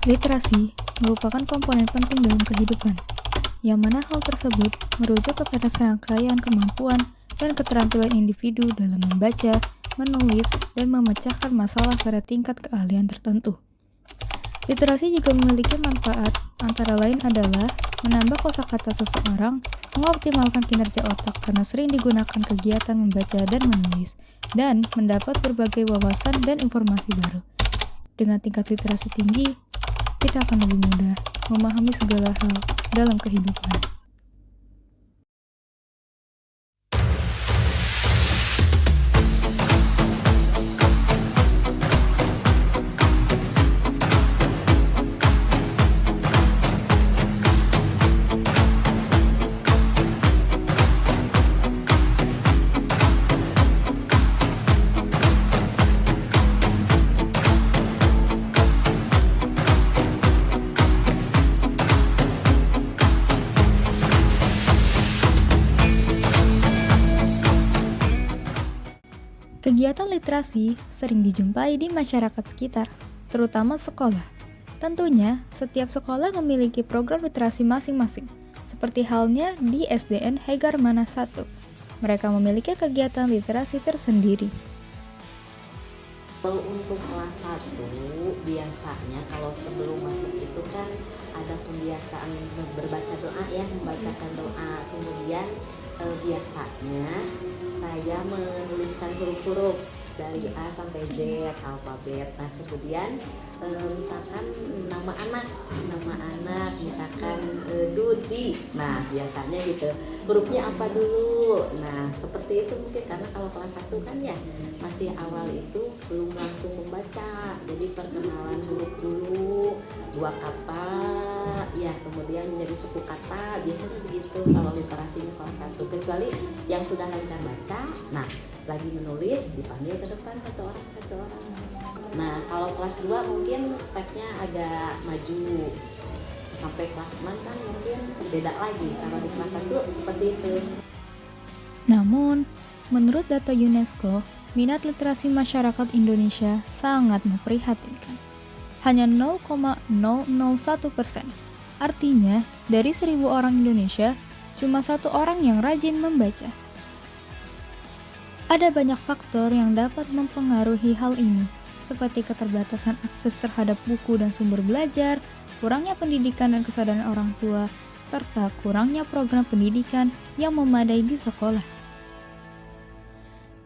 Literasi merupakan komponen penting dalam kehidupan, yang mana hal tersebut merujuk kepada serangkaian kemampuan dan keterampilan individu dalam membaca, menulis, dan memecahkan masalah pada tingkat keahlian tertentu. Literasi juga memiliki manfaat, antara lain adalah menambah kosakata seseorang, mengoptimalkan kinerja otak karena sering digunakan kegiatan membaca dan menulis, dan mendapat berbagai wawasan dan informasi baru. Dengan tingkat literasi tinggi, kita akan lebih mudah memahami segala hal dalam kehidupan. Kegiatan literasi sering dijumpai di masyarakat sekitar, terutama sekolah. Tentunya, setiap sekolah memiliki program literasi masing-masing, seperti halnya di SDN Hegar Mana 1. Mereka memiliki kegiatan literasi tersendiri. Kalau untuk kelas 1, biasanya kalau sebelum masuk itu kan ada pembiasaan berbaca doa ya, membacakan doa. Kemudian biasanya saya menuliskan huruf-huruf dari A sampai Z, alfabet. Nah kemudian misalkan nama anak misalkan Dudi. Nah biasanya gitu, hurufnya apa dulu. Nah seperti itu mungkin karena kalau kelas 1 kan ya masih awal itu belum langsung membaca, jadi perkenalan huruf dulu, 2 kata ya, kemudian menjadi suku kata, biasanya begitu kalau literasinya kelas 1. Kecuali yang sudah lancar baca, nah lagi menulis dipanggil ke depan satu orang. Nah kalau kelas 2 mungkin stepnya agak maju, sampai kelas 6 kan mungkin beda lagi. Kalau di kelas 1 seperti itu. Namun, menurut data UNESCO, minat literasi masyarakat Indonesia sangat memprihatinkan. Hanya 0,001%. Artinya, dari 1.000 orang Indonesia, cuma 1 orang yang rajin membaca. Ada banyak faktor yang dapat mempengaruhi hal ini, seperti keterbatasan akses terhadap buku dan sumber belajar, kurangnya pendidikan dan kesadaran orang tua, serta kurangnya program pendidikan yang memadai di sekolah.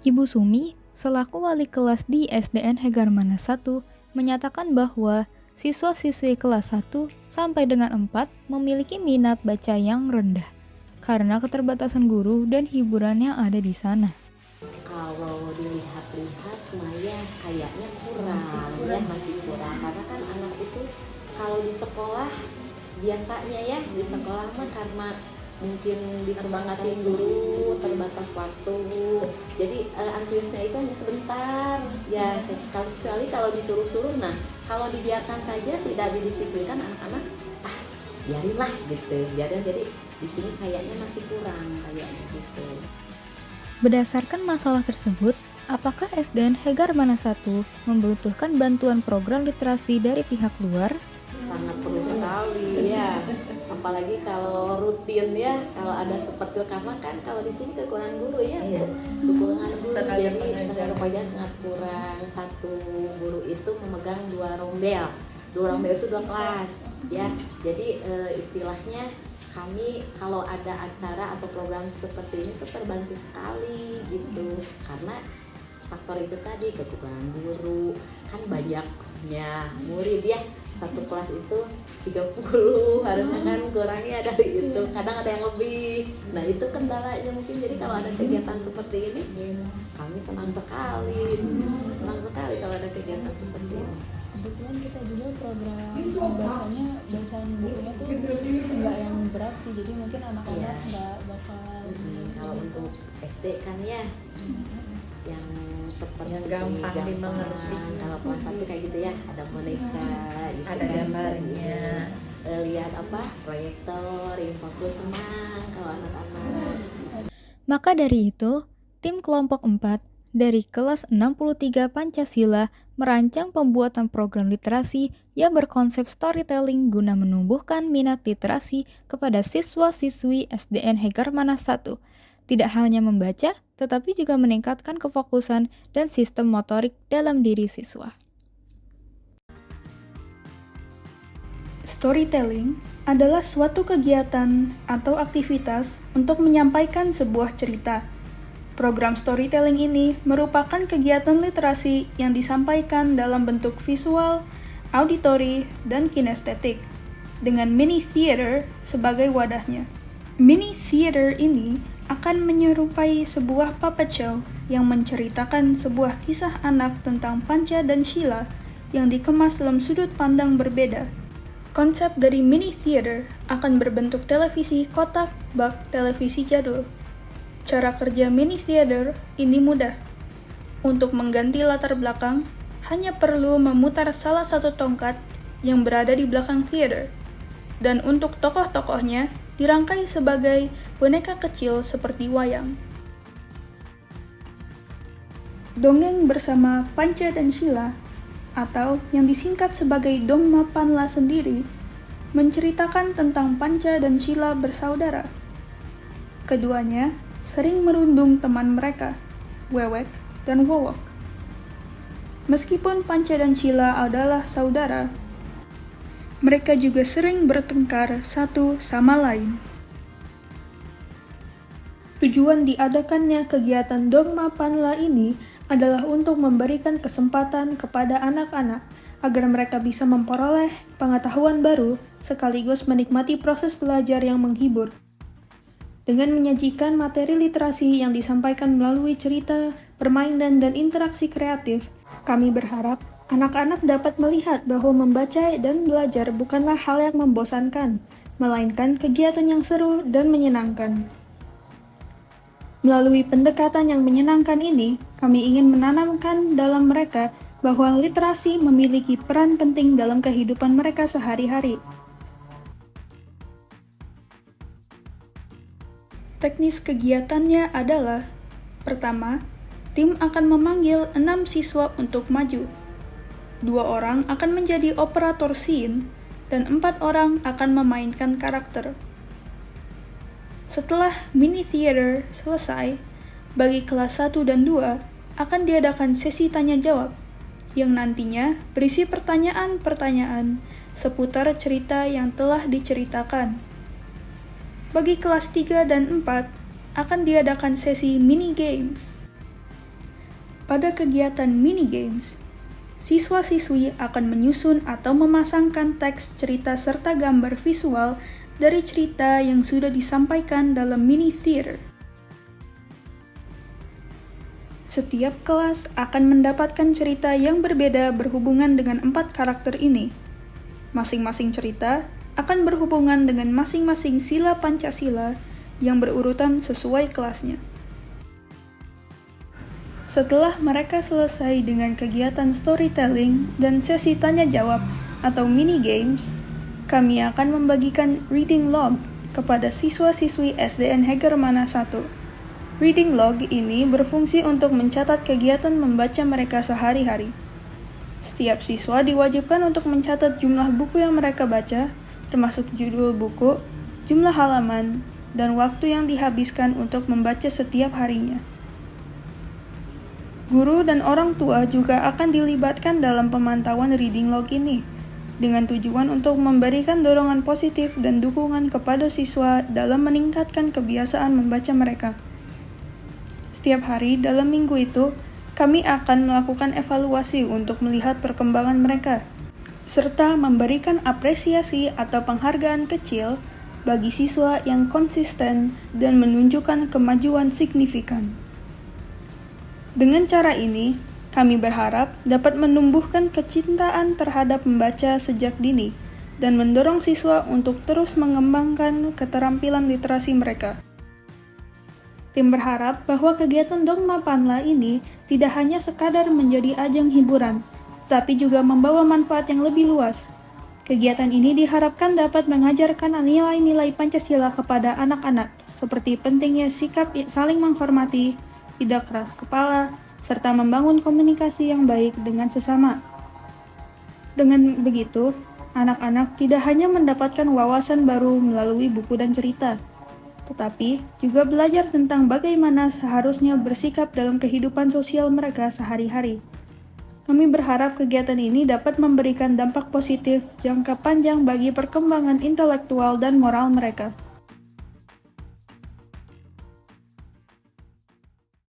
Ibu Sumi, selaku wali kelas di SDN Hegar Mana 1, menyatakan bahwa siswa-siswi kelas 1 sampai dengan 4 memiliki minat baca yang rendah karena keterbatasan guru dan hiburan yang ada di sana. Kalau dilihat-lihat Maya kayaknya masih kurang karena kan anak itu kalau di sekolah biasanya ya di sekolah mah karena mungkin disemangatin dulu, terbatas waktu, jadi antusiasnya itu hanya sebentar ya, kecuali kalau disuruh-suruh. Nah kalau dibiarkan saja tidak didisiplinkan anak-anak, biarinlah gitu, biarin. Jadi di sini kayaknya masih kurang kayaknya gitu. Berdasarkan masalah tersebut, apakah SDN Hegar Mana 1 membutuhkan bantuan program literasi dari pihak luar? Sangat perlu sekali ya, apalagi kalau rutin ya, kalau ada seperti karena kan kalau di sini kekurangan guru ya, kekurangan guru, jadi tenaga pengajar sangat kurang. 1 guru itu memegang 2 rombel itu 2 kelas ya, jadi istilahnya kami kalau ada acara atau program seperti ini tuh terbantu sekali gitu, karena faktor itu tadi, kekurangan guru, kan banyaknya murid ya, 1 kelas itu 30, harusnya kan kurangnya dari itu, kadang ada yang lebih. Nah itu kendalanya mungkin. Jadi kalau ada kegiatan seperti ini kami senang sekali kalau ada kegiatan seperti ini. Kebetulan kita juga program bacaan bukunya tuh enggak yang berat sih, jadi mungkin anak-anak enggak bakal kalau untuk SD kan ya yang seperti yang gampang dimengerti. Kalau kelas 1 kayak gitu ya, ada boneka gitu, ada gambarnya, lihat proyektor, infokus, senang kalau anak-anak. Maka dari itu, tim kelompok 4 dari kelas 63 Pancasila merancang pembuatan program literasi yang berkonsep storytelling guna menumbuhkan minat literasi kepada siswa-siswi SDN Hegermana 1. Tidak hanya membaca, tetapi juga meningkatkan kefokusan dan sistem motorik dalam diri siswa. Storytelling adalah suatu kegiatan atau aktivitas untuk menyampaikan sebuah cerita. Program storytelling ini merupakan kegiatan literasi yang disampaikan dalam bentuk visual, auditori, dan kinestetik, dengan mini theater sebagai wadahnya. Mini theater ini akan menyerupai sebuah puppet show yang menceritakan sebuah kisah anak tentang Panca dan Sheila yang dikemas dalam sudut pandang berbeda. Konsep dari mini theater akan berbentuk televisi kotak bak televisi jadul. Cara kerja mini theater ini mudah. Untuk mengganti latar belakang, hanya perlu memutar salah satu tongkat yang berada di belakang theater. Dan untuk tokoh-tokohnya dirangkai sebagai boneka kecil seperti wayang. Dongeng bersama Panca dan Sheila, atau yang disingkat sebagai Dongma Panla sendiri, menceritakan tentang Panca dan Sheila bersaudara. Keduanya sering merundung teman mereka, Wewek dan Wowok. Meskipun Panca dan Sheila adalah saudara, mereka juga sering bertengkar satu sama lain. Tujuan diadakannya kegiatan Dongma Panla ini adalah untuk memberikan kesempatan kepada anak-anak agar mereka bisa memperoleh pengetahuan baru sekaligus menikmati proses belajar yang menghibur. Dengan menyajikan materi literasi yang disampaikan melalui cerita, permainan, dan interaksi kreatif, kami berharap anak-anak dapat melihat bahwa membaca dan belajar bukanlah hal yang membosankan, melainkan kegiatan yang seru dan menyenangkan. Melalui pendekatan yang menyenangkan ini, kami ingin menanamkan dalam mereka bahwa literasi memiliki peran penting dalam kehidupan mereka sehari-hari. Teknis kegiatannya adalah: pertama, tim akan memanggil 6 siswa untuk maju. 2 orang akan menjadi operator scene, dan 4 orang akan memainkan karakter. Setelah mini theater selesai, bagi kelas 1 dan 2 akan diadakan sesi tanya jawab, yang nantinya berisi pertanyaan-pertanyaan seputar cerita yang telah diceritakan. Bagi kelas 3 dan 4 akan diadakan sesi mini games. Pada kegiatan mini games, siswa-siswi akan menyusun atau memasangkan teks cerita serta gambar visual dari cerita yang sudah disampaikan dalam mini theater. Setiap kelas akan mendapatkan cerita yang berbeda berhubungan dengan 4 karakter ini. Masing-masing cerita akan berhubungan dengan masing-masing sila Pancasila yang berurutan sesuai kelasnya. Setelah mereka selesai dengan kegiatan storytelling dan sesi tanya jawab atau mini games, kami akan membagikan reading log kepada siswa-siswi SDN Hegermana 1. Reading log ini berfungsi untuk mencatat kegiatan membaca mereka sehari-hari. Setiap siswa diwajibkan untuk mencatat jumlah buku yang mereka baca, termasuk judul buku, jumlah halaman, dan waktu yang dihabiskan untuk membaca setiap harinya. Guru dan orang tua juga akan dilibatkan dalam pemantauan reading log ini, dengan tujuan untuk memberikan dorongan positif dan dukungan kepada siswa dalam meningkatkan kebiasaan membaca mereka. Setiap hari dalam minggu itu, kami akan melakukan evaluasi untuk melihat perkembangan mereka, serta memberikan apresiasi atau penghargaan kecil bagi siswa yang konsisten dan menunjukkan kemajuan signifikan. Dengan cara ini, kami berharap dapat menumbuhkan kecintaan terhadap membaca sejak dini dan mendorong siswa untuk terus mengembangkan keterampilan literasi mereka. Tim berharap bahwa kegiatan Dongma Panla ini tidak hanya sekadar menjadi ajang hiburan, tapi juga membawa manfaat yang lebih luas. Kegiatan ini diharapkan dapat mengajarkan nilai-nilai Pancasila kepada anak-anak, seperti pentingnya sikap saling menghormati, tidak keras kepala, serta membangun komunikasi yang baik dengan sesama. Dengan begitu, anak-anak tidak hanya mendapatkan wawasan baru melalui buku dan cerita, tetapi juga belajar tentang bagaimana seharusnya bersikap dalam kehidupan sosial mereka sehari-hari. Kami berharap kegiatan ini dapat memberikan dampak positif jangka panjang bagi perkembangan intelektual dan moral mereka.